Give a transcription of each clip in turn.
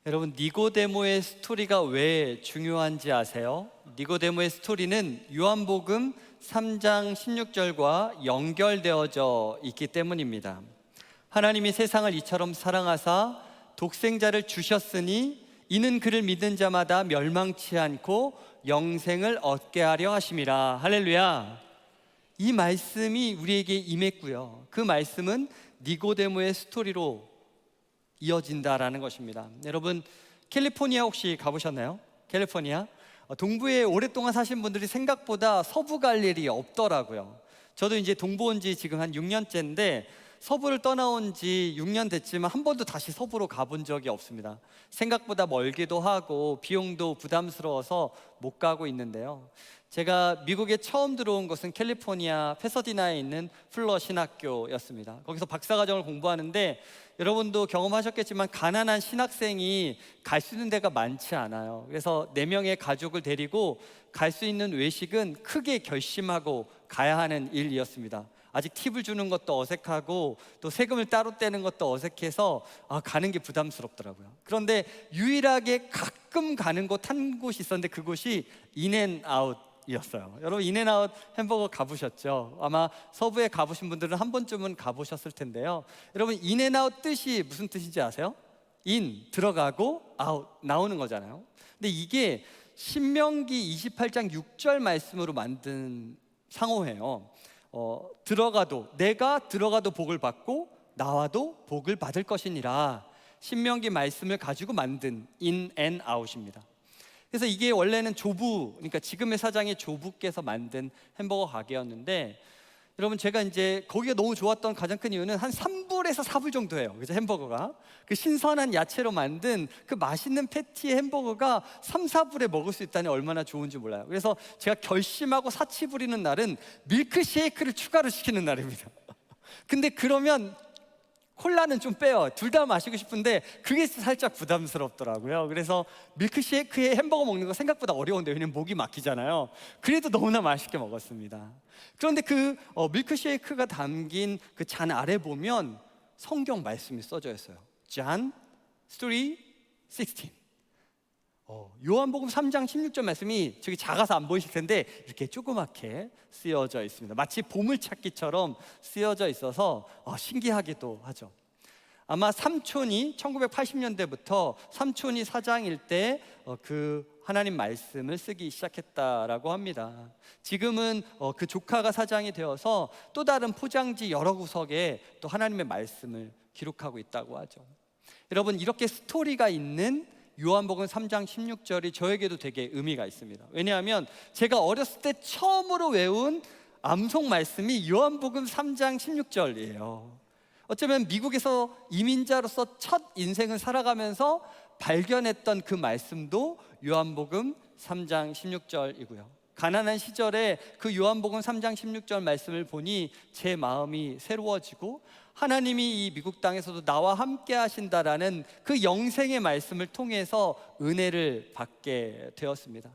여러분, 니고데모의 스토리가 왜 중요한지 아세요? 니고데모의 스토리는 요한복음 3장 16절과 연결되어져 있기 때문입니다. 하나님이 세상을 이처럼 사랑하사 독생자를 주셨으니 이는 그를 믿는 자마다 멸망치 않고 영생을 얻게 하려 하심이라. 할렐루야. 이 말씀이 우리에게 임했고요, 그 말씀은 니고데모의 스토리로 이어진다라는 것입니다. 여러분, 캘리포니아 혹시 가보셨나요? 캘리포니아? 동부에 오랫동안 사신 분들이 생각보다 서부 갈 일이 없더라고요. 저도 이제 동부 온 지 지금 한 6년째인데 서부를 떠나온 지 6년 됐지만 한 번도 다시 서부로 가본 적이 없습니다. 생각보다 멀기도 하고 비용도 부담스러워서 못 가고 있는데요, 제가 미국에 처음 들어온 것은 캘리포니아 패서디나에 있는 풀러 신학교였습니다. 거기서 박사과정을 공부하는데 여러분도 경험하셨겠지만 가난한 신학생이 갈 수 있는 데가 많지 않아요. 그래서 4명의 가족을 데리고 갈 수 있는 외식은 크게 결심하고 가야 하는 일이었습니다. 아직 팁을 주는 것도 어색하고 또 세금을 따로 떼는 것도 어색해서 가는 게 부담스럽더라고요. 그런데 유일하게 가끔 가는 곳 한 곳이 있었는데 그곳이 인앤아웃이었어요. 여러분, 인앤아웃 햄버거 가보셨죠? 아마 서부에 가보신 분들은 한 번쯤은 가보셨을 텐데요. 여러분, 인앤아웃 뜻이 무슨 뜻인지 아세요? 인, 들어가고 아웃, 나오는 거잖아요. 근데 이게 신명기 28장 6절 말씀으로 만든 상호예요. 내가 들어가도 복을 받고 나와도 복을 받을 것이니라. 신명기 말씀을 가지고 만든 인 앤 아웃입니다. 그래서 이게 원래는 조부, 그러니까 지금의 사장의 조부께서 만든 햄버거 가게였는데, 여러분, 제가 이제 거기가 너무 좋았던 가장 큰 이유는 한 3불에서 4불 정도예요. 그래서 햄버거가 그 신선한 야채로 만든 그 맛있는 패티의 햄버거가 3, 4불에 먹을 수 있다니 얼마나 좋은지 몰라요. 그래서 제가 결심하고 사치 부리는 날은 밀크쉐이크를 추가로 시키는 날입니다. 근데 그러면 콜라는 좀 빼요. 둘 다 마시고 싶은데 그게 살짝 부담스럽더라고요. 그래서 밀크쉐이크에 햄버거 먹는 거 생각보다 어려운데, 왜냐면 목이 막히잖아요. 그래도 너무나 맛있게 먹었습니다. 그런데 그 밀크쉐이크가 담긴 그 잔 아래 보면 성경 말씀이 써져 있어요. John 3:16. 요한복음 3장 16절 말씀이 저기 작아서 안 보이실 텐데 이렇게 조그맣게 쓰여져 있습니다. 마치 보물찾기처럼 쓰여져 있어서 신기하기도 하죠. 아마 삼촌이 1980년대부터 삼촌이 사장일 때 그 하나님 말씀을 쓰기 시작했다라고 합니다. 지금은 그 조카가 사장이 되어서 또 다른 포장지 여러 구석에 또 하나님의 말씀을 기록하고 있다고 하죠. 여러분, 이렇게 스토리가 있는 요한복음 3장 16절이 저에게도 되게 의미가 있습니다. 왜냐하면 제가 어렸을 때 처음으로 외운 암송 말씀이 요한복음 3장 16절이에요. 어쩌면 미국에서 이민자로서 첫 인생을 살아가면서 발견했던 그 말씀도 요한복음 3장 16절이고요. 가난한 시절에 그 요한복음 3장 16절 말씀을 보니 제 마음이 새로워지고 하나님이 이 미국 땅에서도 나와 함께 하신다라는 그 영생의 말씀을 통해서 은혜를 받게 되었습니다.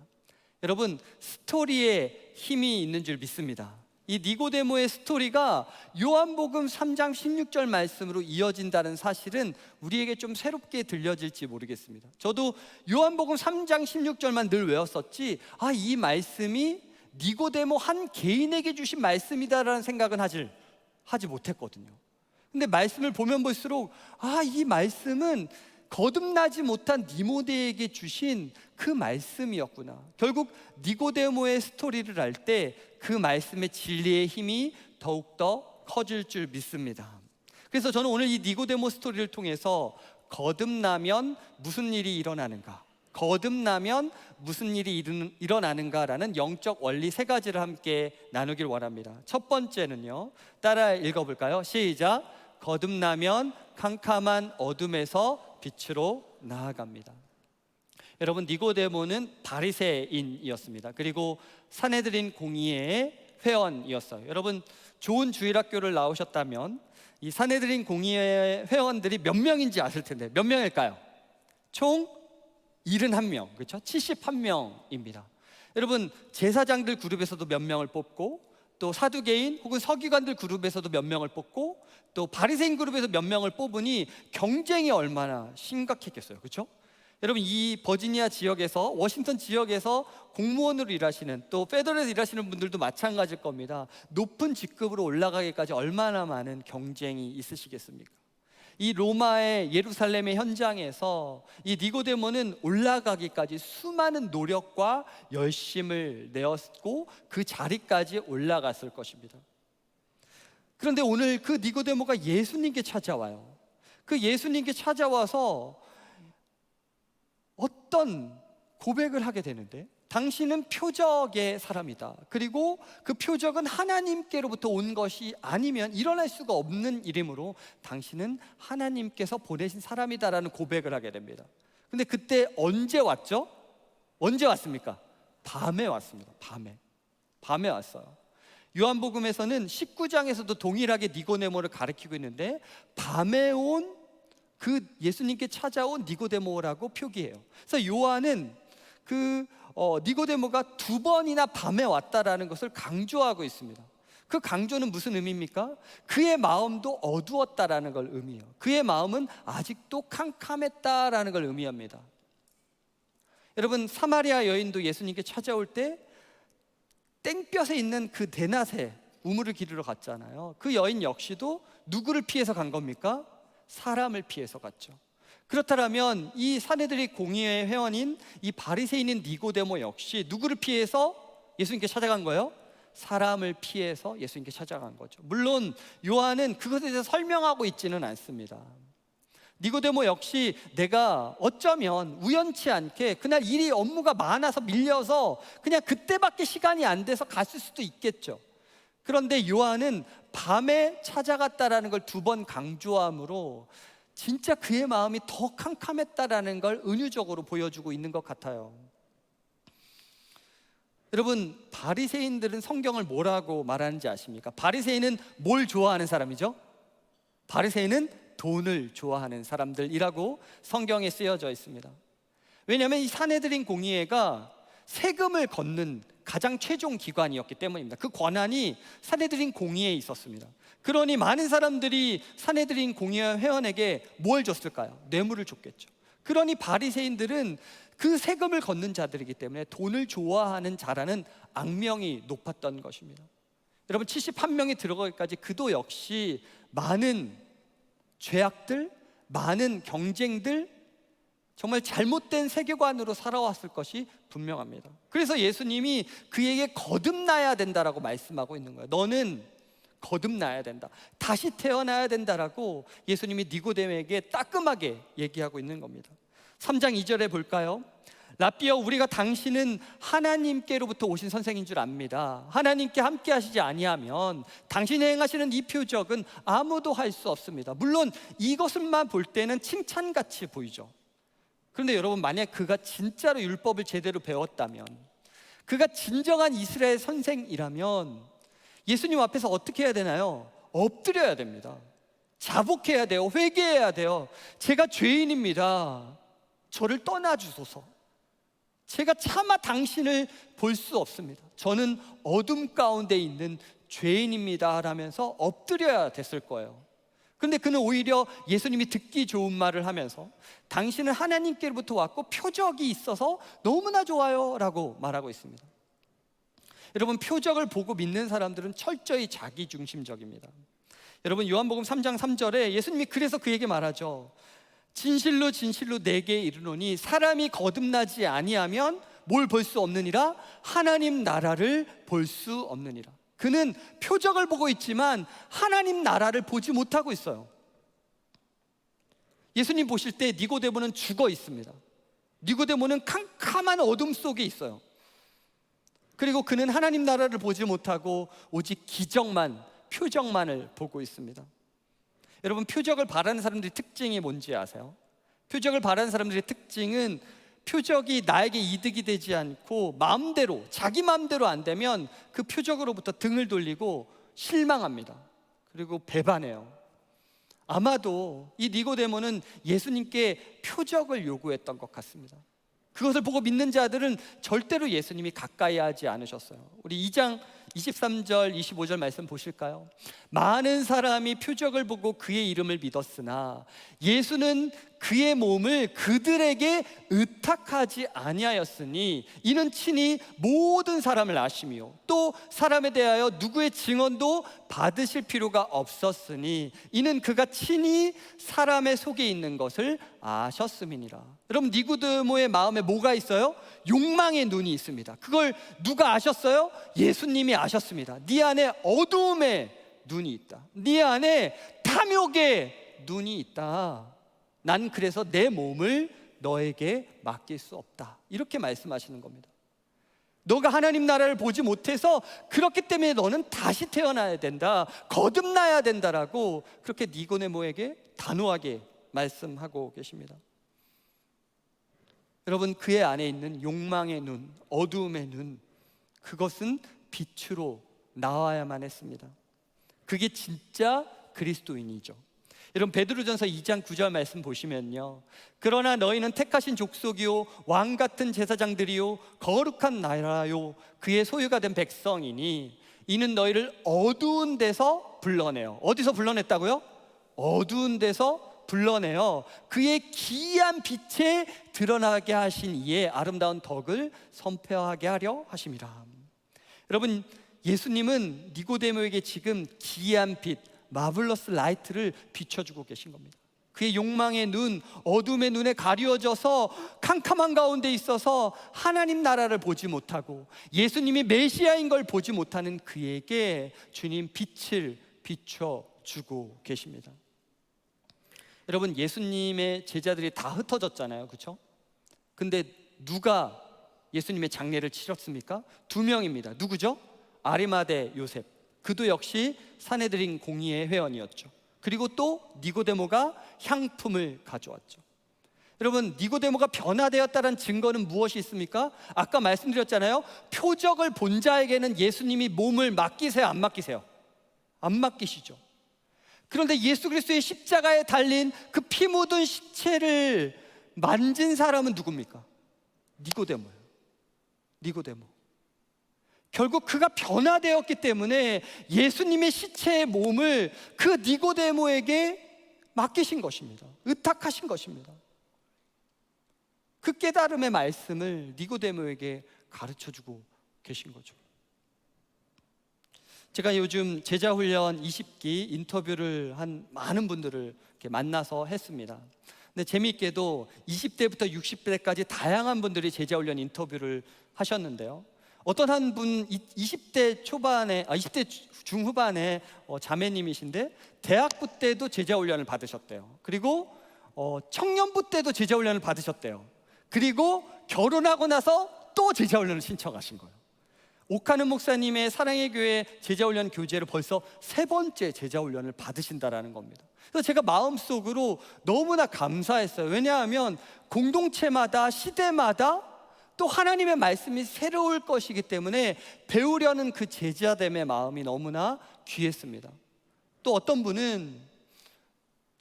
여러분, 스토리에 힘이 있는 줄 믿습니다. 이 니고데모의 스토리가 요한복음 3장 16절 말씀으로 이어진다는 사실은 우리에게 좀 새롭게 들려질지 모르겠습니다. 저도 요한복음 3장 16절만 늘 외웠었지 이 말씀이 니고데모 한 개인에게 주신 말씀이다라는 생각은 하지 못했거든요. 근데 말씀을 보면 볼수록 이 말씀은 거듭나지 못한 니모데에게 주신 그 말씀이었구나. 결국 니고데모의 스토리를 알 때 그 말씀의 진리의 힘이 더욱더 커질 줄 믿습니다. 그래서 저는 오늘 이 니고데모 스토리를 통해서 거듭나면 무슨 일이 일어나는가, 거듭나면 무슨 일이 일어나는가라는 영적 원리 3가지를 함께 나누길 원합니다. 첫 번째는요, 따라 읽어볼까요? 시작. 거듭나면 캄캄한 어둠에서 빛으로 나아갑니다. 여러분, 니고데모는 바리새인이었습니다. 그리고 산헤드린 공의회의 회원이었어요. 여러분, 좋은 주일학교를 나오셨다면 이 산헤드린 공의회 회원들이 몇 명인지 아실 텐데 몇 명일까요? 총 71명, 그렇죠? 71명입니다. 여러분, 제사장들 그룹에서도 몇 명을 뽑고, 또 사두개인 혹은 서기관들 그룹에서도 몇 명을 뽑고, 또 바리새인 그룹에서 몇 명을 뽑으니 경쟁이 얼마나 심각했겠어요, 그렇죠? 여러분, 이 버지니아 지역에서, 워싱턴 지역에서 공무원으로 일하시는, 또 페더럴에서 일하시는 분들도 마찬가지일 겁니다. 높은 직급으로 올라가기까지 얼마나 많은 경쟁이 있으시겠습니까? 이 로마의 예루살렘의 현장에서 이 니고데모는 올라가기까지 수많은 노력과 열심을 내었고 그 자리까지 올라갔을 것입니다. 그런데 오늘 그 니고데모가 예수님께 찾아와요. 그 예수님께 찾아와서 어떤 고백을 하게 되는데, 당신은 표적의 사람이다. 그리고 그 표적은 하나님께로부터 온 것이 아니면 일어날 수가 없는 일이므로 당신은 하나님께서 보내신 사람이다라는 고백을 하게 됩니다. 근데 그때 언제 왔죠? 언제 왔습니까? 밤에 왔습니다. 밤에 왔어요. 요한복음에서는 19장에서도 동일하게 니고데모를 가리키고 있는데, 밤에 온 그 예수님께 찾아온 니고데모라고 표기해요. 그래서 요한은 그 니고데모가 2번이나 밤에 왔다라는 것을 강조하고 있습니다. 그 강조는 무슨 의미입니까? 그의 마음도 어두웠다라는 걸 의미해요. 그의 마음은 아직도 캄캄했다라는 걸 의미합니다. 여러분, 사마리아 여인도 예수님께 찾아올 때 땡볕에 있는 그 대낮에 우물을 기르러 갔잖아요. 그 여인 역시도 누구를 피해서 간 겁니까? 사람을 피해서 갔죠. 그렇다면 이 사내들의 공의회 회원인 이 바리새인인 니고데모 역시 누구를 피해서 예수님께 찾아간 거예요? 사람을 피해서 예수님께 찾아간 거죠. 물론 요한은 그것에 대해서 설명하고 있지는 않습니다. 니고데모 역시 내가 어쩌면 우연치 않게 그날 일이 업무가 많아서 밀려서 그냥 그때밖에 시간이 안 돼서 갔을 수도 있겠죠. 그런데 요한은 밤에 찾아갔다라는 걸 2번 강조함으로 진짜 그의 마음이 더 캄캄했다라는 걸 은유적으로 보여주고 있는 것 같아요. 여러분, 바리새인들은 성경을 뭐라고 말하는지 아십니까? 바리새인은 뭘 좋아하는 사람이죠? 바리새인은 돈을 좋아하는 사람들이라고 성경에 쓰여져 있습니다. 왜냐하면 이 산헤드린 공의회가 세금을 걷는 가장 최종 기관이었기 때문입니다. 그 권한이 산헤드린 공의회에 있었습니다. 그러니 많은 사람들이 산헤드린 공의회 회원에게 뭘 줬을까요? 뇌물을 줬겠죠. 그러니 바리새인들은 그 세금을 걷는 자들이기 때문에 돈을 좋아하는 자라는 악명이 높았던 것입니다. 여러분, 71명이 들어가기까지 그도 역시 많은 죄악들, 많은 경쟁들, 정말 잘못된 세계관으로 살아왔을 것이 분명합니다. 그래서 예수님이 그에게 거듭나야 된다라고 말씀하고 있는 거예요. 너는 거듭나야 된다, 다시 태어나야 된다라고 예수님이 니고데모에게 따끔하게 얘기하고 있는 겁니다. 3장 2절에 볼까요? 랍비여, 우리가 당신은 하나님께로부터 오신 선생인 줄 압니다. 하나님께 함께 하시지 아니하면 당신이 행하시는 이 표적은 아무도 할 수 없습니다. 물론 이것만 볼 때는 칭찬같이 보이죠. 그런데 여러분, 만약 그가 진짜로 율법을 제대로 배웠다면, 그가 진정한 이스라엘 선생이라면 예수님 앞에서 어떻게 해야 되나요? 엎드려야 됩니다. 자복해야 돼요. 회개해야 돼요. 제가 죄인입니다. 저를 떠나주소서. 제가 차마 당신을 볼 수 없습니다. 저는 어둠 가운데 있는 죄인입니다 라면서 엎드려야 됐을 거예요. 그런데 그는 오히려 예수님이 듣기 좋은 말을 하면서 당신은 하나님께로부터 왔고 표적이 있어서 너무나 좋아요 라고 말하고 있습니다. 여러분, 표적을 보고 믿는 사람들은 철저히 자기중심적입니다. 여러분, 요한복음 3장 3절에 예수님이 그래서 그에게 말하죠. 진실로 진실로 내게 이르노니 사람이 거듭나지 아니하면 뭘 볼 수 없느니라? 하나님 나라를 볼 수 없느니라. 그는 표적을 보고 있지만 하나님 나라를 보지 못하고 있어요. 예수님 보실 때 니고데모는 죽어 있습니다. 니고데모는 캄캄한 어둠 속에 있어요. 그리고 그는 하나님 나라를 보지 못하고 오직 기적만, 표적만을 보고 있습니다. 여러분, 표적을 바라는 사람들의 특징이 뭔지 아세요? 표적을 바라는 사람들의 특징은 표적이 나에게 이득이 되지 않고 마음대로, 자기 마음대로 안 되면 그 표적으로부터 등을 돌리고 실망합니다. 그리고 배반해요. 아마도 이 니고데모는 예수님께 표적을 요구했던 것 같습니다. 그것을 보고 믿는 자들은 절대로 예수님이 가까이 하지 않으셨어요. 우리 2장 23절 25절 말씀 보실까요? 많은 사람이 표적을 보고 그의 이름을 믿었으나 예수는 그의 몸을 그들에게 의탁하지 아니하였으니 이는 친히 모든 사람을 아시며 또 사람에 대하여 누구의 증언도 받으실 필요가 없었으니 이는 그가 친히 사람의 속에 있는 것을 아셨음이니라. 여러분, 니고데모의 마음에 뭐가 있어요? 욕망의 눈이 있습니다. 그걸 누가 아셨어요? 예수님이 아셨습니다. 네 안에 어두움의 눈이 있다. 네 안에 탐욕의 눈이 있다. 난 그래서 내 몸을 너에게 맡길 수 없다. 이렇게 말씀하시는 겁니다. 너가 하나님 나라를 보지 못해서 그렇기 때문에 너는 다시 태어나야 된다, 거듭나야 된다라고 그렇게 니고데모에게 단호하게 말씀하고 계십니다. 여러분, 그의 안에 있는 욕망의 눈, 어두움의 눈, 그것은 빛으로 나와야만 했습니다. 그게 진짜 그리스도인이죠. 여러분, 베드로전서 2장 9절 말씀 보시면요, 그러나 너희는 택하신 족속이요 왕 같은 제사장들이요 거룩한 나라요 그의 소유가 된 백성이니 이는 너희를 어두운 데서 불러내요. 어디서 불러냈다고요? 어두운 데서 불러내어 그의 기이한 빛에 드러나게 하신 이의 아름다운 덕을 선포하게 하려 하심이라. 여러분, 예수님은 니고데모에게 지금 기이한 빛, 마블러스 라이트를 비춰주고 계신 겁니다. 그의 욕망의 눈, 어둠의 눈에 가려져서 캄캄한 가운데 있어서 하나님 나라를 보지 못하고 예수님이 메시아인 걸 보지 못하는 그에게 주님 빛을 비춰주고 계십니다. 여러분, 예수님의 제자들이 다 흩어졌잖아요, 그렇죠? 근데 누가 예수님의 장례를 치렀습니까? 2명입니다. 누구죠? 아리마대 요셉, 그도 역시 산헤드린 공의회 회원이었죠. 그리고 또 니고데모가 향품을 가져왔죠. 여러분, 니고데모가 변화되었다는 증거는 무엇이 있습니까? 아까 말씀드렸잖아요. 표적을 본 자에게는 예수님이 몸을 맡기세요, 안 맡기세요? 안 맡기시죠. 그런데 예수 그리스도의 십자가에 달린 그 피 묻은 시체를 만진 사람은 누굽니까? 니고데모예요. 니고데모. 결국 그가 변화되었기 때문에 예수님의 시체의 몸을 그 니고데모에게 맡기신 것입니다. 의탁하신 것입니다. 그 깨달음의 말씀을 니고데모에게 가르쳐주고 계신 거죠. 제가 요즘 제자훈련 20기 인터뷰를 한 많은 분들을 이렇게 만나서 했습니다. 근데 재미있게도 20대부터 60대까지 다양한 분들이 제자훈련 인터뷰를 하셨는데요, 어떤 한 분 20대 초반에 20대 중후반에 자매님이신데 대학부 때도 제자훈련을 받으셨대요. 그리고 청년부 때도 제자훈련을 받으셨대요. 그리고 결혼하고 나서 또 제자훈련을 신청하신 거예요. 옥하는 목사님의 사랑의 교회 제자훈련 교재를 벌써 3번째 제자훈련을 받으신다라는 겁니다. 그래서 제가 마음속으로 너무나 감사했어요. 왜냐하면 공동체마다 시대마다 또 하나님의 말씀이 새로울 것이기 때문에 배우려는 그 제자됨의 마음이 너무나 귀했습니다. 또 어떤 분은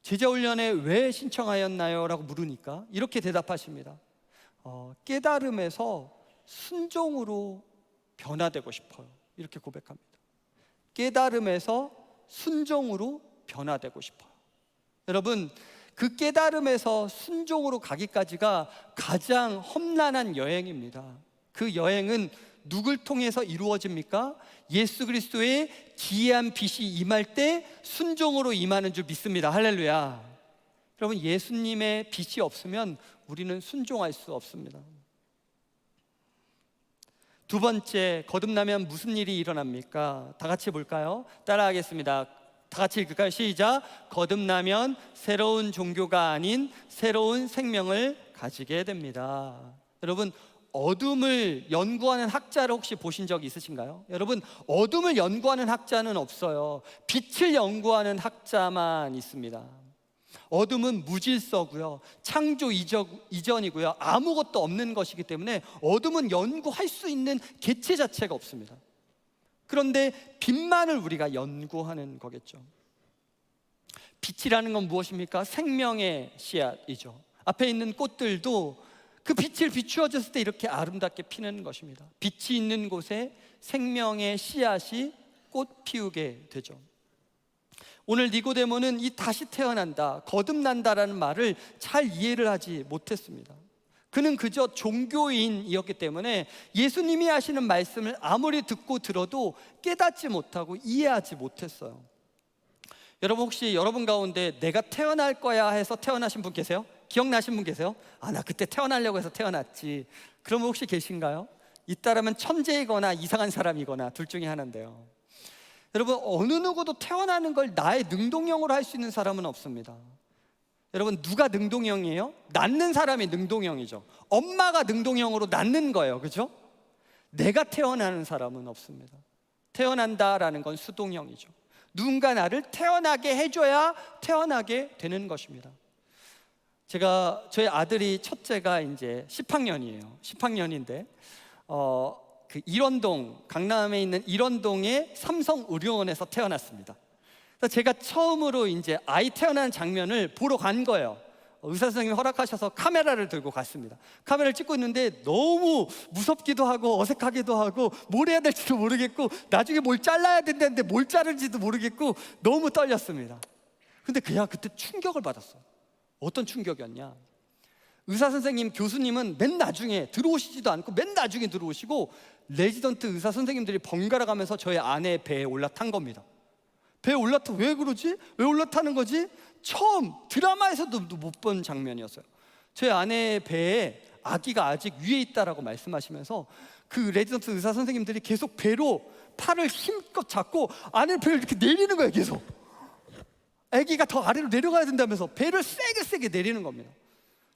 제자훈련에 왜 신청하였나요? 라고 물으니까 이렇게 대답하십니다. 깨달음에서 순종으로 변화되고 싶어요. 이렇게 고백합니다. 깨달음에서 순종으로 변화되고 싶어요. 여러분, 그 깨달음에서 순종으로 가기까지가 가장 험난한 여행입니다. 그 여행은 누굴 통해서 이루어집니까? 예수 그리스도의 기이한 빛이 임할 때 순종으로 임하는 줄 믿습니다. 할렐루야. 여러분, 예수님의 빛이 없으면 우리는 순종할 수 없습니다. 2번째, 거듭나면 무슨 일이 일어납니까? 다 같이 볼까요? 따라하겠습니다. 다 같이 읽을까요? 시작. 거듭나면 새로운 종교가 아닌 새로운 생명을 가지게 됩니다. 여러분, 어둠을 연구하는 학자를 혹시 보신 적 있으신가요? 여러분, 어둠을 연구하는 학자는 없어요. 빛을 연구하는 학자만 있습니다. 어둠은 무질서고요, 창조 이전이고요, 아무것도 없는 것이기 때문에 어둠은 연구할 수 있는 개체 자체가 없습니다. 그런데 빛만을 우리가 연구하는 거겠죠. 빛이라는 건 무엇입니까? 생명의 씨앗이죠. 앞에 있는 꽃들도 그 빛을 비추어졌을 때 이렇게 아름답게 피는 것입니다. 빛이 있는 곳에 생명의 씨앗이 꽃 피우게 되죠. 오늘 니고데모는 이 다시 태어난다, 거듭난다라는 말을 잘 이해를 하지 못했습니다. 그는 그저 종교인이었기 때문에 예수님이 하시는 말씀을 아무리 듣고 들어도 깨닫지 못하고 이해하지 못했어요. 여러분, 혹시 여러분 가운데 내가 태어날 거야 해서 태어나신 분 계세요? 기억나신 분 계세요? 나 그때 태어나려고 해서 태어났지. 그러면 혹시 계신가요? 있다라면 천재이거나 이상한 사람이거나 둘 중에 하나인데요. 여러분, 어느 누구도 태어나는 걸 나의 능동형으로 할 수 있는 사람은 없습니다. 여러분, 누가 능동형이에요? 낳는 사람이 능동형이죠. 엄마가 능동형으로 낳는 거예요, 그죠? 내가 태어나는 사람은 없습니다. 태어난다라는 건 수동형이죠. 누군가 나를 태어나게 해줘야 태어나게 되는 것입니다. 저희 아들이 첫째가 이제 10학년이에요. 10학년인데 그 일원동, 강남에 있는 일원동의 삼성의료원에서 태어났습니다. 그래서 제가 처음으로 이제 아이 태어나는 장면을 보러 간 거예요. 의사 선생님이 허락하셔서 카메라를 들고 갔습니다. 카메라를 찍고 있는데 너무 무섭기도 하고 어색하기도 하고 뭘 해야 될지도 모르겠고 나중에 뭘 잘라야 된다는데 뭘 자를지도 모르겠고 너무 떨렸습니다. 근데 그냥 그때 충격을 받았어요. 어떤 충격이었냐? 의사 선생님, 교수님은 맨 나중에 들어오시지도 않고 맨 나중에 들어오시고 레지던트 의사 선생님들이 번갈아 가면서 저희 아내 배에 올라탄 겁니다. 배에 올라타, 왜 그러지? 왜 올라타는 거지? 처음 드라마에서도 못 본 장면이었어요. 저희 아내 배에 아기가 아직 위에 있다라고 말씀하시면서 그 레지던트 의사 선생님들이 계속 배로 팔을 힘껏 잡고 아내 배를 이렇게 내리는 거예요. 계속 아기가 더 아래로 내려가야 된다면서 배를 세게 내리는 겁니다.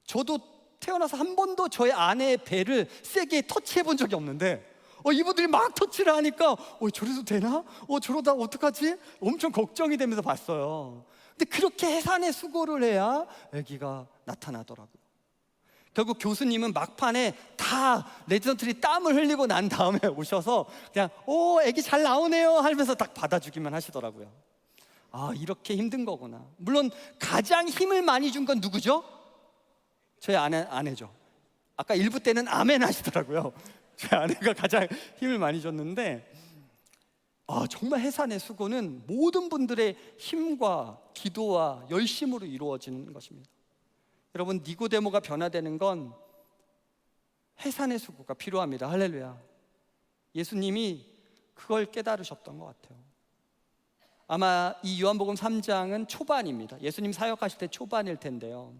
저도 태어나서 한 번도 저희 아내의 배를 세게 터치해 본 적이 없는데 이분들이 막 터치를 하니까 저래도 되나? 저러다 어떡하지? 엄청 걱정이 되면서 봤어요. 근데 그렇게 해산의 수고를 해야 아기가 나타나더라고요. 결국 교수님은 막판에 다 레지던트들이 땀을 흘리고 난 다음에 오셔서 그냥 아기 잘 나오네요 하면서 딱 받아주기만 하시더라고요. 이렇게 힘든 거구나. 물론 가장 힘을 많이 준 건 누구죠? 저희 아내죠. 아까 1부 때는 아멘 하시더라고요. 제 아내가 가장 힘을 많이 줬는데 정말 해산의 수고는 모든 분들의 힘과 기도와 열심으로 이루어지는 것입니다. 여러분, 니고데모가 변화되는 건 해산의 수고가 필요합니다. 할렐루야. 예수님이 그걸 깨달으셨던 것 같아요. 아마 이 요한복음 3장은 초반입니다. 예수님 사역하실 때 초반일 텐데요.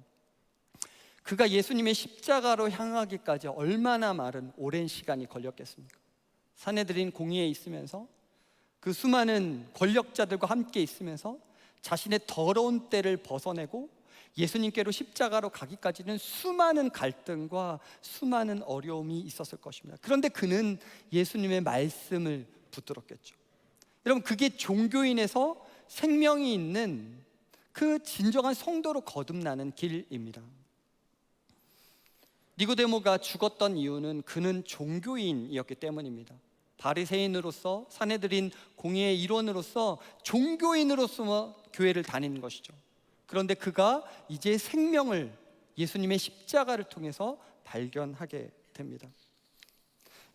그가 예수님의 십자가로 향하기까지 얼마나 오랜 시간이 걸렸겠습니까? 산헤드린 공의에 있으면서 그 수많은 권력자들과 함께 있으면서 자신의 더러운 때를 벗어내고 예수님께로 십자가로 가기까지는 수많은 갈등과 수많은 어려움이 있었을 것입니다. 그런데 그는 예수님의 말씀을 붙들었겠죠. 여러분, 그게 종교인에서 생명이 있는 그 진정한 성도로 거듭나는 길입니다. 니고데모가 죽었던 이유는 그는 종교인이었기 때문입니다. 바리새인으로서, 산헤드린 공의의 일원으로서, 종교인으로서 교회를 다니는 것이죠. 그런데 그가 이제 생명을 예수님의 십자가를 통해서 발견하게 됩니다.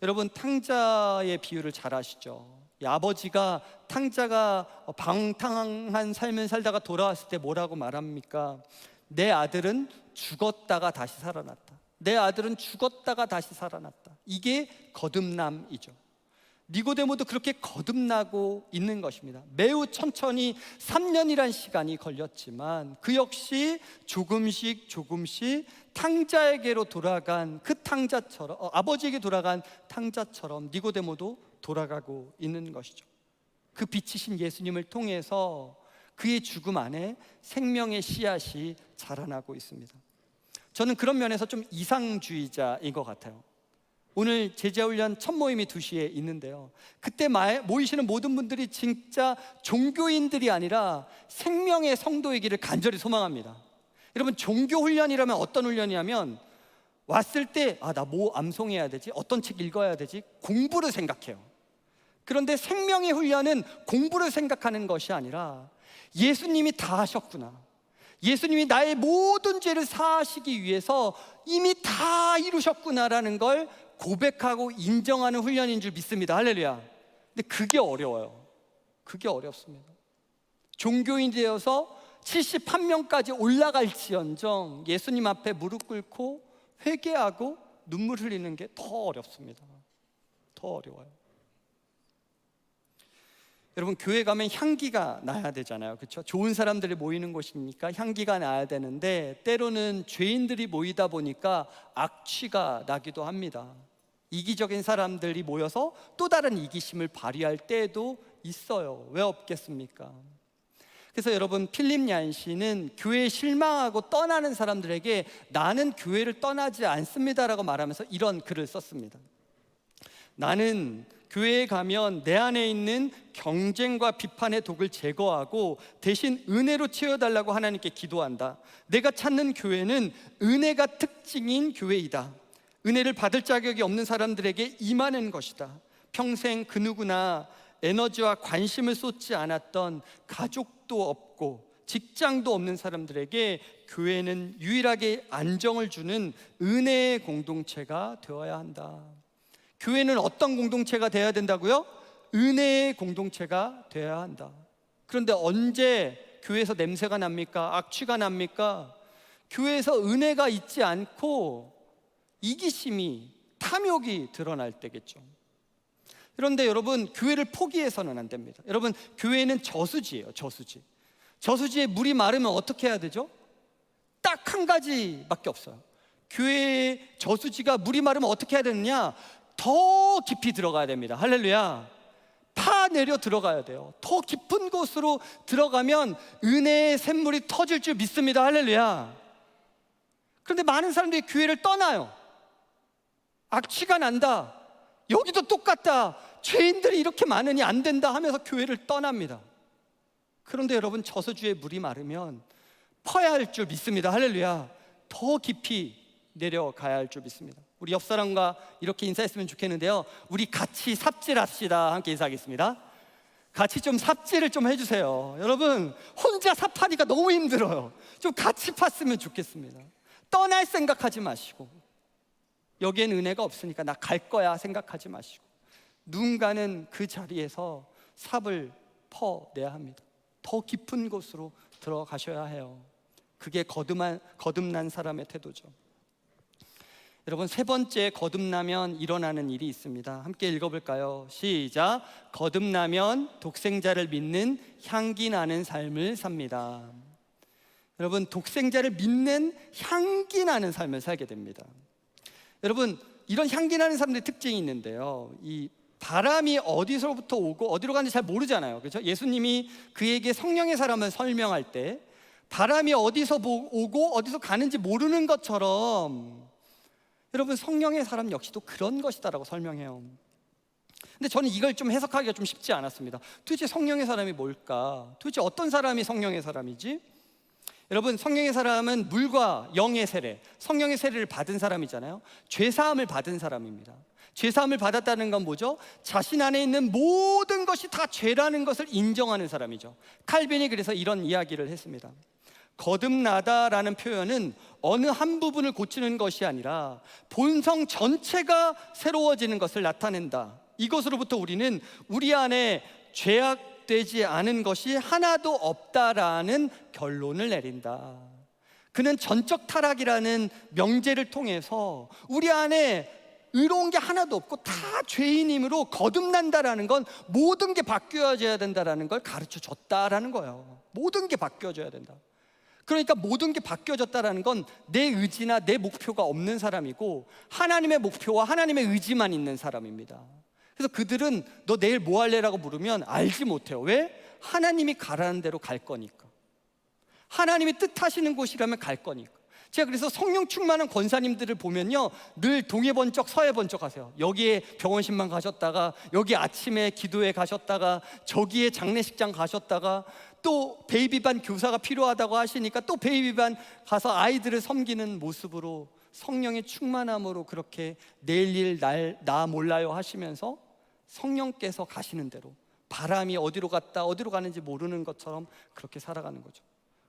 여러분, 탕자의 비유를 잘 아시죠? 이 아버지가 탕자가 방탕한 삶을 살다가 돌아왔을 때 뭐라고 말합니까? 내 아들은 죽었다가 다시 살아났다. 내 아들은 죽었다가 다시 살아났다. 이게 거듭남이죠. 니고데모도 그렇게 거듭나고 있는 것입니다. 매우 천천히 3년이란 시간이 걸렸지만 그 역시 조금씩 탕자에게로 돌아간 그 탕자처럼, 아버지에게 돌아간 탕자처럼 니고데모도 돌아가고 있는 것이죠. 그 빛이신 예수님을 통해서 그의 죽음 안에 생명의 씨앗이 자라나고 있습니다. 저는 그런 면에서 좀 이상주의자인 것 같아요. 오늘 제자훈련 첫 모임이 2시에 있는데요, 그때 모이시는 모든 분들이 진짜 종교인들이 아니라 생명의 성도이기를 간절히 소망합니다. 여러분, 종교훈련이라면 어떤 훈련이냐면 왔을 때 나 뭐 암송해야 되지? 어떤 책 읽어야 되지? 공부를 생각해요. 그런데 생명의 훈련은 공부를 생각하는 것이 아니라 예수님이 다 하셨구나, 예수님이 나의 모든 죄를 사하시기 위해서 이미 다 이루셨구나라는 걸 고백하고 인정하는 훈련인 줄 믿습니다. 할렐루야. 근데 그게 어려워요. 그게 어렵습니다. 종교인이 되어서 71명까지 올라갈지언정 예수님 앞에 무릎 꿇고 회개하고 눈물 흘리는 게 더 어렵습니다. 더 어려워요. 여러분, 교회 가면 향기가 나야 되잖아요, 그렇죠? 좋은 사람들이 모이는 곳이니까 향기가 나야 되는데 때로는 죄인들이 모이다 보니까 악취가 나기도 합니다. 이기적인 사람들이 모여서 또 다른 이기심을 발휘할 때도 있어요. 왜 없겠습니까? 그래서 여러분, 필립 얀시는 교회에 실망하고 떠나는 사람들에게 나는 교회를 떠나지 않습니다라고 말하면서 이런 글을 썼습니다. 나는 교회에 가면 내 안에 있는 경쟁과 비판의 독을 제거하고 대신 은혜로 채워달라고 하나님께 기도한다. 내가 찾는 교회는 은혜가 특징인 교회이다. 은혜를 받을 자격이 없는 사람들에게 임하는 것이다. 평생 그 누구나 에너지와 관심을 쏟지 않았던 가족도 없고 직장도 없는 사람들에게 교회는 유일하게 안정을 주는 은혜의 공동체가 되어야 한다. 교회는 어떤 공동체가 되어야 된다고요? 은혜의 공동체가 되어야 한다. 그런데 언제 교회에서 냄새가 납니까? 악취가 납니까? 교회에서 은혜가 있지 않고 이기심이, 탐욕이 드러날 때겠죠. 그런데 여러분, 교회를 포기해서는 안 됩니다. 여러분, 교회는 저수지예요. 저수지에 물이 마르면 어떻게 해야 되죠? 딱 한 가지밖에 없어요. 교회의 저수지가 물이 마르면 어떻게 해야 되느냐? 더 깊이 들어가야 됩니다. 할렐루야. 파내려 들어가야 돼요. 더 깊은 곳으로 들어가면 은혜의 샘물이 터질 줄 믿습니다. 할렐루야. 그런데 많은 사람들이 교회를 떠나요. 악취가 난다, 여기도 똑같다, 죄인들이 이렇게 많으니 안 된다 하면서 교회를 떠납니다. 그런데 여러분, 저수지에 물이 마르면 퍼야 할 줄 믿습니다. 할렐루야. 더 깊이 내려가야 할 줄 믿습니다. 우리 옆 사람과 이렇게 인사했으면 좋겠는데요, 우리 같이 삽질합시다. 함께 인사하겠습니다. 같이 좀 삽질을 좀 해주세요. 여러분, 혼자 삽하니까 너무 힘들어요. 좀 같이 팠으면 좋겠습니다. 떠날 생각하지 마시고, 여기엔 은혜가 없으니까 나 갈 거야 생각하지 마시고, 누군가는 그 자리에서 삽을 퍼내야 합니다. 더 깊은 곳으로 들어가셔야 해요. 그게 거듭난 사람의 태도죠. 여러분, 세 번째, 거듭나면 일어나는 일이 있습니다. 함께 읽어볼까요? 시작. 거듭나면 독생자를 믿는 향기 나는 삶을 삽니다. 여러분, 독생자를 믿는 향기 나는 삶을 살게 됩니다. 여러분, 이런 향기 나는 사람들의 특징이 있는데요, 이 바람이 어디서부터 오고 어디로 가는지 잘 모르잖아요, 그렇죠? 예수님이 그에게 성령의 사람을 설명할 때 바람이 어디서 오고 어디서 가는지 모르는 것처럼 여러분, 성령의 사람 역시도 그런 것이다라고 설명해요. 근데 저는 이걸 좀 해석하기가 좀 쉽지 않았습니다. 도대체 성령의 사람이 뭘까? 도대체 어떤 사람이 성령의 사람이지? 여러분, 성령의 사람은 물과 영의 세례, 성령의 세례를 받은 사람이잖아요. 죄사함을 받은 사람입니다. 죄사함을 받았다는 건 뭐죠? 자신 안에 있는 모든 것이 다 죄라는 것을 인정하는 사람이죠. 칼빈이 그래서 이런 이야기를 했습니다. 거듭나다라는 표현은 어느 한 부분을 고치는 것이 아니라 본성 전체가 새로워지는 것을 나타낸다. 이것으로부터 우리는 우리 안에 죄악되지 않은 것이 하나도 없다라는 결론을 내린다. 그는 전적 타락이라는 명제를 통해서 우리 안에 의로운 게 하나도 없고 다 죄인이므로 거듭난다라는 건 모든 게 바뀌어져야 된다라는 걸 가르쳐 줬다라는 거예요. 모든 게 바뀌어져야 된다. 그러니까 모든 게 바뀌어졌다라는 건 내 의지나 내 목표가 없는 사람이고 하나님의 목표와 하나님의 의지만 있는 사람입니다. 그래서 그들은 너 내일 뭐 할래라고 물으면 알지 못해요. 왜? 하나님이 가라는 대로 갈 거니까. 하나님이 뜻하시는 곳이라면 갈 거니까. 제가 그래서 성령 충만한 권사님들을 보면요, 늘 동해 번쩍 서해 번쩍 하세요. 여기에 병원신방 가셨다가, 여기 아침에 기도회 가셨다가, 저기에 장례식장 가셨다가, 또 베이비반 교사가 필요하다고 하시니까 또 베이비반 가서 아이들을 섬기는 모습으로 성령의 충만함으로 그렇게 내일 일 나 몰라요 하시면서 성령께서 가시는 대로 바람이 어디로 갔다 어디로 가는지 모르는 것처럼 그렇게 살아가는 거죠.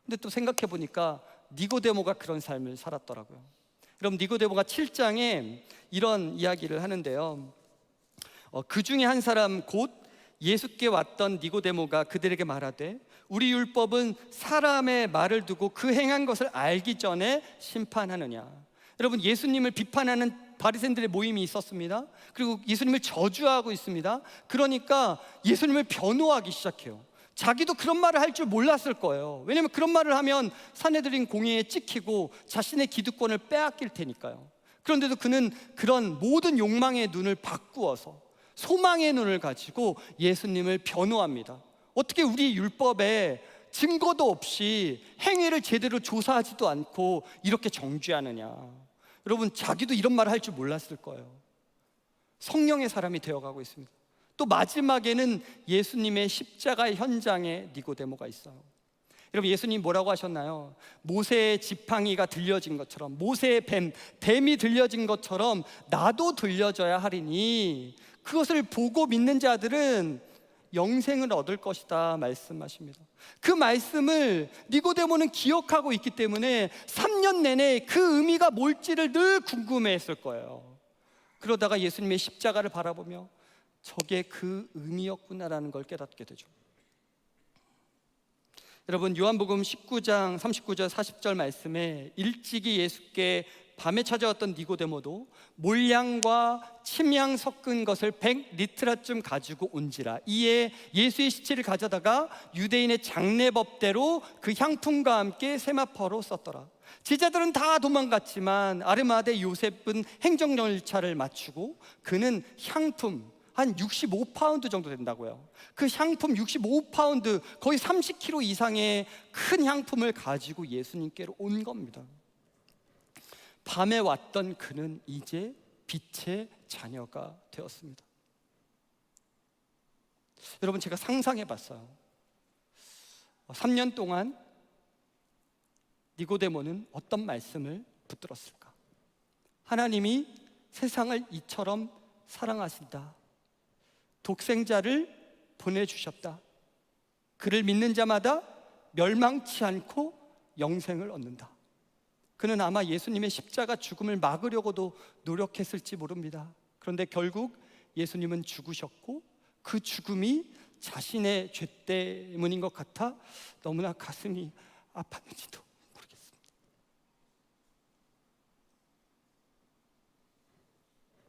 근데 또 생각해 보니까 니고데모가 그런 삶을 살았더라고요. 그럼 니고데모가 7장에 이런 이야기를 하는데요, 그 중에 한 사람 곧 예수께 왔던 니고데모가 그들에게 말하되 우리 율법은 사람의 말을 두고 그 행한 것을 알기 전에 심판하느냐. 여러분, 예수님을 비판하는 바리새인들의 모임이 있었습니다. 그리고 예수님을 저주하고 있습니다. 그러니까 예수님을 변호하기 시작해요. 자기도 그런 말을 할 줄 몰랐을 거예요. 왜냐하면 그런 말을 하면 산헤드린 공회에 찍히고 자신의 기득권을 빼앗길 테니까요. 그런데도 그는 그런 모든 욕망의 눈을 바꾸어서 소망의 눈을 가지고 예수님을 변호합니다. 어떻게 우리 율법에 증거도 없이 행위를 제대로 조사하지도 않고 이렇게 정죄하느냐. 여러분, 자기도 이런 말을 할 줄 몰랐을 거예요. 성령의 사람이 되어가고 있습니다. 또 마지막에는 예수님의 십자가의 현장에 니고데모가 있어요. 여러분, 예수님 뭐라고 하셨나요? 모세의 지팡이가 들려진 것처럼, 모세의 뱀이 들려진 것처럼 나도 들려져야 하리니 그것을 보고 믿는 자들은 영생을 얻을 것이다 말씀하십니다. 그 말씀을 니고데모는 기억하고 있기 때문에 3년 내내 그 의미가 뭘지를 늘 궁금해했을 거예요. 그러다가 예수님의 십자가를 바라보며 저게 그 의미였구나라는 걸 깨닫게 되죠. 여러분, 요한복음 19장 39절 40절 말씀에 일찍이 예수께 밤에 찾아왔던 니고데모도 몰양과 침양 섞은 것을 100리트라쯤 가지고 온지라. 이에 예수의 시체를 가져다가 유대인의 장례법대로 그 향품과 함께 세마포로 썼더라. 제자들은 다 도망갔지만 아르마대 요셉은 행정 절차를 맞추고 그는 향품 한 65파운드 정도 된다고요. 그 향품 65파운드, 거의 30kg 이상의 큰 향품을 가지고 예수님께로 온 겁니다. 밤에 왔던 그는 이제 빛의 자녀가 되었습니다. 여러분, 제가 상상해 봤어요. 3년 동안 니고데모는 어떤 말씀을 붙들었을까? 하나님이 세상을 이처럼 사랑하신다. 독생자를 보내주셨다. 그를 믿는 자마다 멸망치 않고 영생을 얻는다. 그는 아마 예수님의 십자가 죽음을 막으려고도 노력했을지 모릅니다. 그런데 결국 예수님은 죽으셨고 그 죽음이 자신의 죄 때문인 것 같아 너무나 가슴이 아팠는지도 모르겠습니다.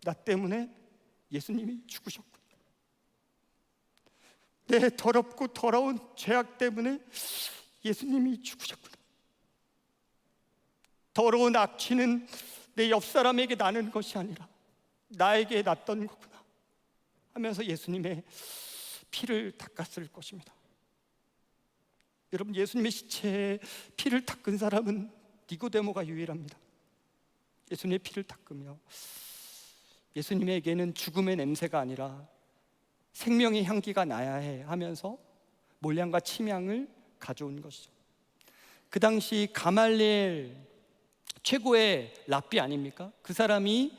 나 때문에 예수님이 죽으셨구나. 내 더럽고 더러운 죄악 때문에 예수님이 죽으셨구나. 더러운 악취는 내 옆 사람에게 나는 것이 아니라 나에게 났던 거구나 하면서 예수님의 피를 닦았을 것입니다. 여러분, 예수님의 시체에 피를 닦은 사람은 니고데모가 유일합니다. 예수님의 피를 닦으며 예수님에게는 죽음의 냄새가 아니라 생명의 향기가 나야 해 하면서 몰량과 침향을 가져온 것이죠. 그 당시 가말리엘 최고의 랍비 아닙니까? 그 사람이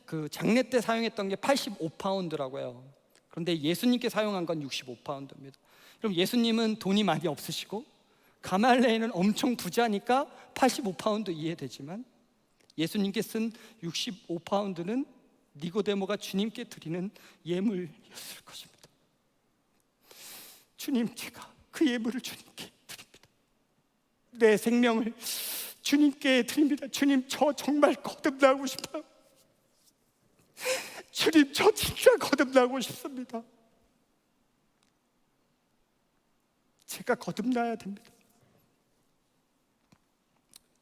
그 장례 때 사용했던 게 85파운드라고 해요. 그런데 예수님께 사용한 건 65파운드입니다. 그럼 예수님은 돈이 많이 없으시고 가말리엘은 엄청 부자니까 85파운드 이해되지만 예수님께 쓴 65파운드는 니고데모가 주님께 드리는 예물이었을 것입니다. 주님, 제가 그 예물을 주님께 드립니다. 내 생명을 주님께 드립니다. 주님, 저 정말 거듭나고 싶어요. 주님, 저 진짜 거듭나고 싶습니다. 제가 거듭나야 됩니다.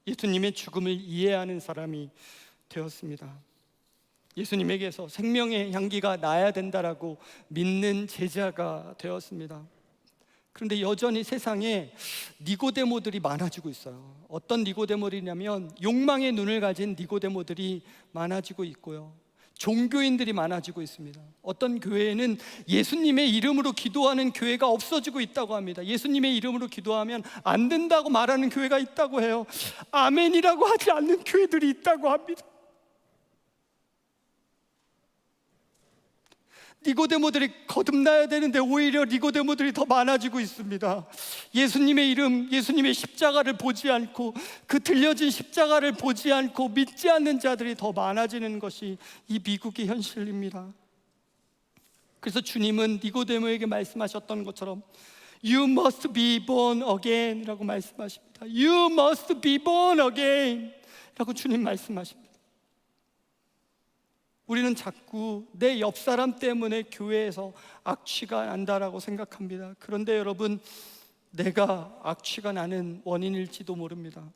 예수님의 죽음을 이해하는 사람이 되었습니다. 예수님에게서 생명의 향기가 나야 된다라고 믿는 제자가 되었습니다. 그런데 여전히 세상에 니고데모들이 많아지고 있어요. 어떤 니고데모들이냐면 욕망의 눈을 가진 니고데모들이 많아지고 있고요, 종교인들이 많아지고 있습니다. 어떤 교회에는 예수님의 이름으로 기도하는 교회가 없어지고 있다고 합니다. 예수님의 이름으로 기도하면 안 된다고 말하는 교회가 있다고 해요. 아멘이라고 하지 않는 교회들이 있다고 합니다. 니고데모들이 거듭나야 되는데 오히려 니고데모들이 더 많아지고 있습니다. 예수님의 이름, 예수님의 십자가를 보지 않고 그 들려진 십자가를 보지 않고 믿지 않는 자들이 더 많아지는 것이 이 미국의 현실입니다. 그래서 주님은 니고데모에게 말씀하셨던 것처럼 You must be born again 라고 말씀하십니다. You must be born again 라고 주님 말씀하십니다. 우리는 자꾸 내 옆 사람 때문에 교회에서 악취가 난다라고 생각합니다. 그런데 여러분, 내가 악취가 나는 원인일지도 모릅니다.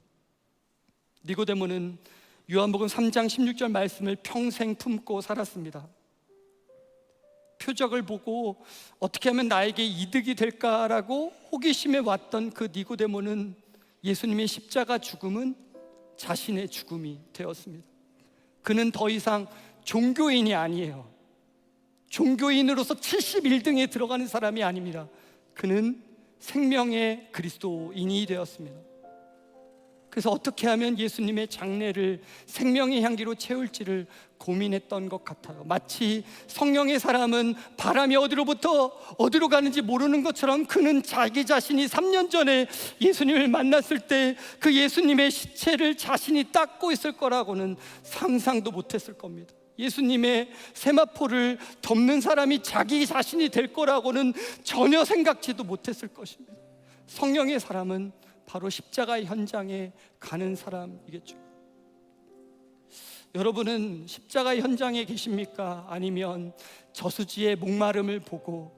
니고데모는 요한복음 3장 16절 말씀을 평생 품고 살았습니다. 표적을 보고 어떻게 하면 나에게 이득이 될까라고 호기심에 왔던 그 니고데모는 예수님의 십자가 죽음은 자신의 죽음이 되었습니다. 그는 더 이상 종교인이 아니에요. 종교인으로서 71등에 들어가는 사람이 아닙니다. 그는 생명의 그리스도인이 되었습니다. 그래서 어떻게 하면 예수님의 장례를 생명의 향기로 채울지를 고민했던 것 같아요. 마치 성령의 사람은 바람이 어디로부터 어디로 가는지 모르는 것처럼 그는 자기 자신이 3년 전에 예수님을 만났을 때 그 예수님의 시체를 자신이 닦고 있을 거라고는 상상도 못했을 겁니다. 예수님의 세마포를 덮는 사람이 자기 자신이 될 거라고는 전혀 생각지도 못했을 것입니다. 성령의 사람은 바로 십자가의 현장에 가는 사람이겠죠. 여러분은 십자가의 현장에 계십니까? 아니면 저수지의 목마름을 보고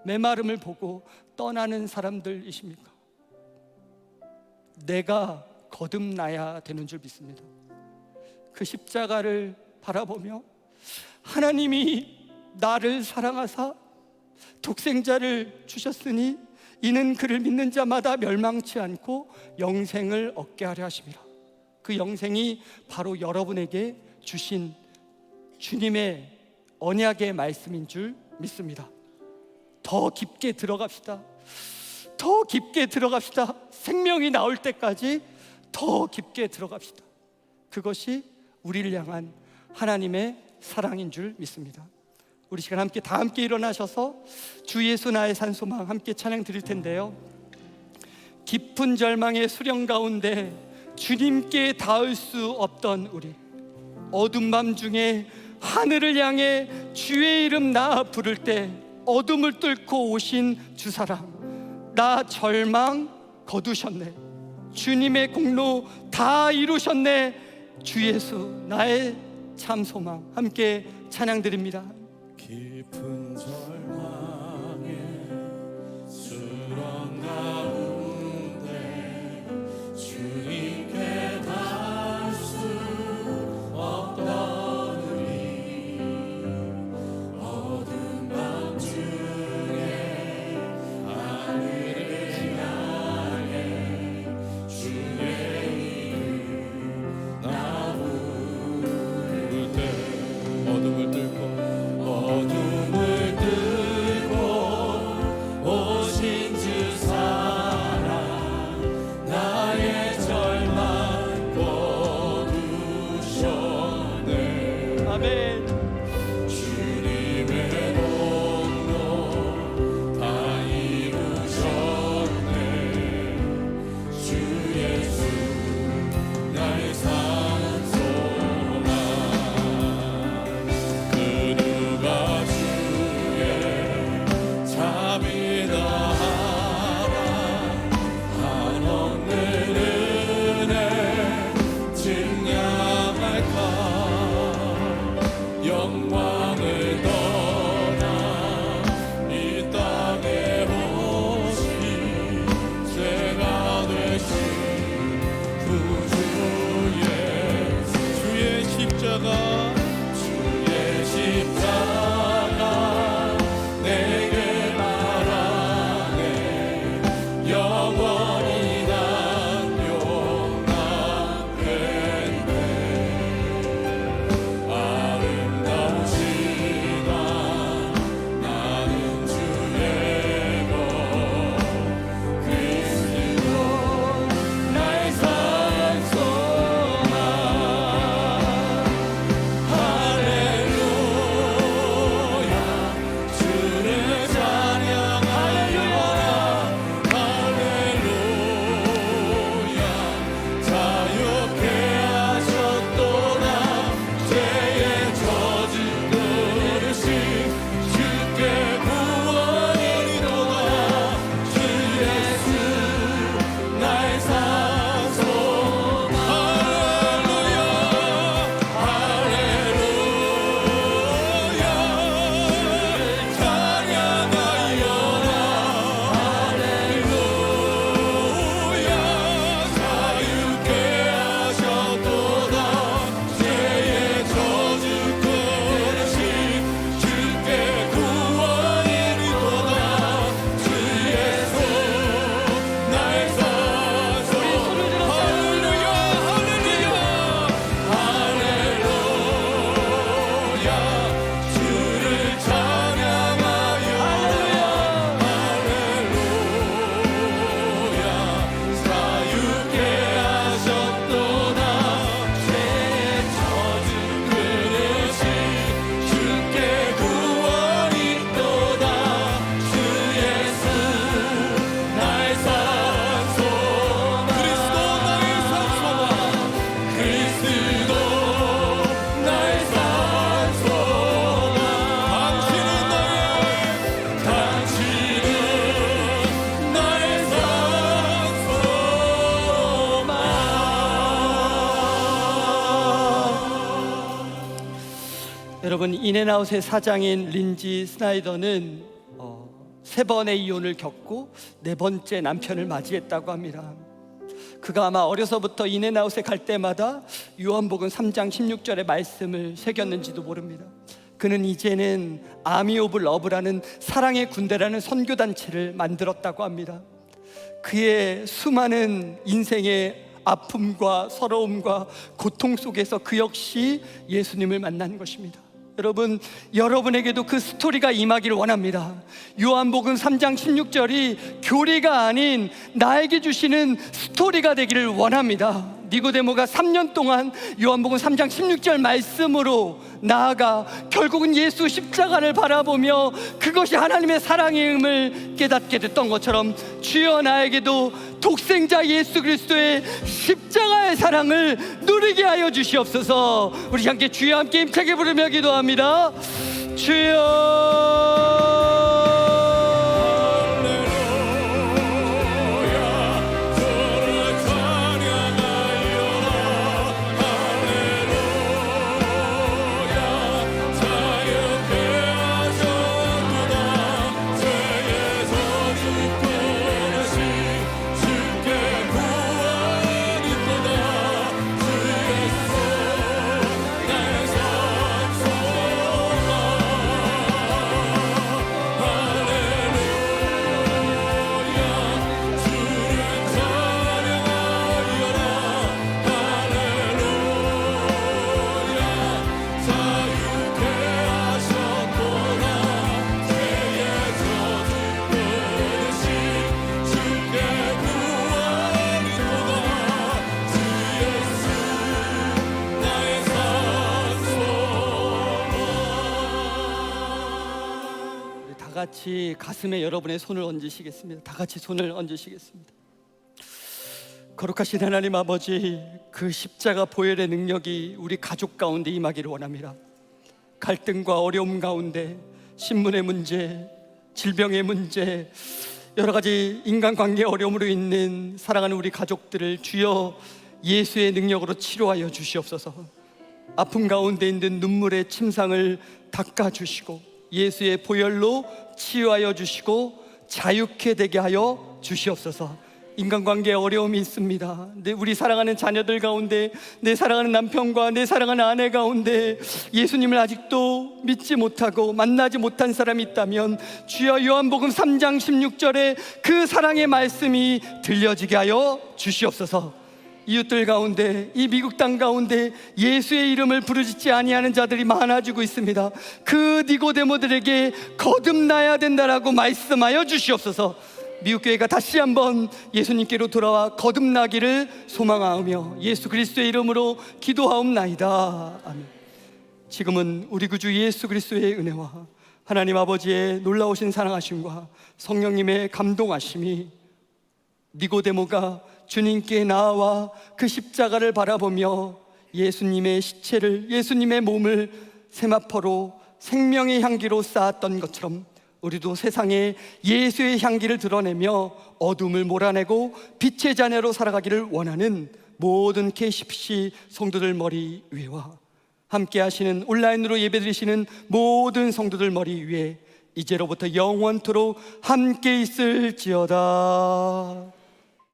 메마름을 보고 떠나는 사람들이십니까? 내가 거듭나야 되는 줄 믿습니다. 그 십자가를 바라보며 하나님이 나를 사랑하사 독생자를 주셨으니 이는 그를 믿는 자마다 멸망치 않고 영생을 얻게 하려 하심이라. 그 영생이 바로 여러분에게 주신 주님의 언약의 말씀인 줄 믿습니다. 더 깊게 들어갑시다. 더 깊게 들어갑시다. 생명이 나올 때까지 더 깊게 들어갑시다. 그것이 우리를 향한 하나님의 사랑인 줄 믿습니다. 우리 시간 함께 다 함께 일어나셔서 주 예수 나의 산소망 함께 찬양 드릴 텐데요. 깊은 절망의 수령 가운데 주님께 닿을 수 없던 우리, 어둠 밤 중에 하늘을 향해 주의 이름 나 부를 때 어둠을 뚫고 오신 주 사랑, 나 절망 거두셨네. 주님의 공로 다 이루셨네. 주 예수 나의 참 소망 함께 찬양 드립니다. 깊은 절망에 수렁 가운데 주님께 닿을 수 없던 우리, 어두운 밤 중에 하늘을 향해 주의 이름 나 부를 때 어둠을 뚫고 오신 주 사랑 나의 절 여러분, 인앤아웃의 사장인 린지 스나이더는 3번의 이혼을 겪고 4번째 남편을 맞이했다고 합니다. 그가 아마 어려서부터 인앤아웃에 갈 때마다 요한복음 3장 16절의 말씀을 새겼는지도 모릅니다. 그는 이제는 아미 오브 러브라는 사랑의 군대라는 선교단체를 만들었다고 합니다. 그의 수많은 인생의 아픔과 서러움과 고통 속에서 그 역시 예수님을 만난 것입니다. 여러분, 여러분에게도 그 스토리가 임하기를 원합니다. 요한복음 3장 16절이 교리가 아닌 나에게 주시는 스토리가 되기를 원합니다. 니고데모가 3년 동안 요한복음 3장 16절 말씀으로 나아가 결국은 예수 십자가를 바라보며 그것이 하나님의 사랑임을 깨닫게 됐던 것처럼, 주여 나에게도 독생자 예수 그리스도의 십자가의 사랑을 누리게 하여 주시옵소서. 우리 함께 주여 함께 힘차게 부르며 기도합니다. 주여. 다 같이 가슴에 여러분의 손을 얹으시겠습니다. 다 같이 손을 얹으시겠습니다. 거룩하신 하나님 아버지, 그 십자가 보혈의 능력이 우리 가족 가운데 임하기를 원합니다. 갈등과 어려움 가운데 신문의 문제, 질병의 문제, 여러 가지 인간관계 어려움으로 있는 사랑하는 우리 가족들을 주여 예수의 능력으로 치료하여 주시옵소서. 아픔 가운데 있는 눈물의 침상을 닦아주시고 예수의 보혈로 치유하여 주시고 자유케 되게 하여 주시옵소서. 인간관계에 어려움이 있습니다. 우리 사랑하는 자녀들 가운데, 내 사랑하는 남편과 내 사랑하는 아내 가운데 예수님을 아직도 믿지 못하고 만나지 못한 사람이 있다면 주여 요한복음 3장 16절에 그 사랑의 말씀이 들려지게 하여 주시옵소서. 이웃들 가운데, 이 미국 땅 가운데 예수의 이름을 부르짖지 아니하는 자들이 많아지고 있습니다. 그 니고데모들에게 거듭나야 된다라고 말씀하여 주시옵소서. 미국 교회가 다시 한번 예수님께로 돌아와 거듭나기를 소망하며 예수 그리스도의 이름으로 기도하옵나이다. 아멘. 지금은 우리 구주 예수 그리스도의 은혜와 하나님 아버지의 놀라우신 사랑하심과 성령님의 감동하심이 니고데모가 주님께 나아와 그 십자가를 바라보며 예수님의 시체를, 예수님의 몸을 세마포로 생명의 향기로 쌓았던 것처럼 우리도 세상에 예수의 향기를 드러내며 어둠을 몰아내고 빛의 자녀로 살아가기를 원하는 모든 KCPC 성도들 머리 위와 함께 하시는 온라인으로 예배드리시는 모든 성도들 머리 위에 이제로부터 영원토록 함께 있을지어다.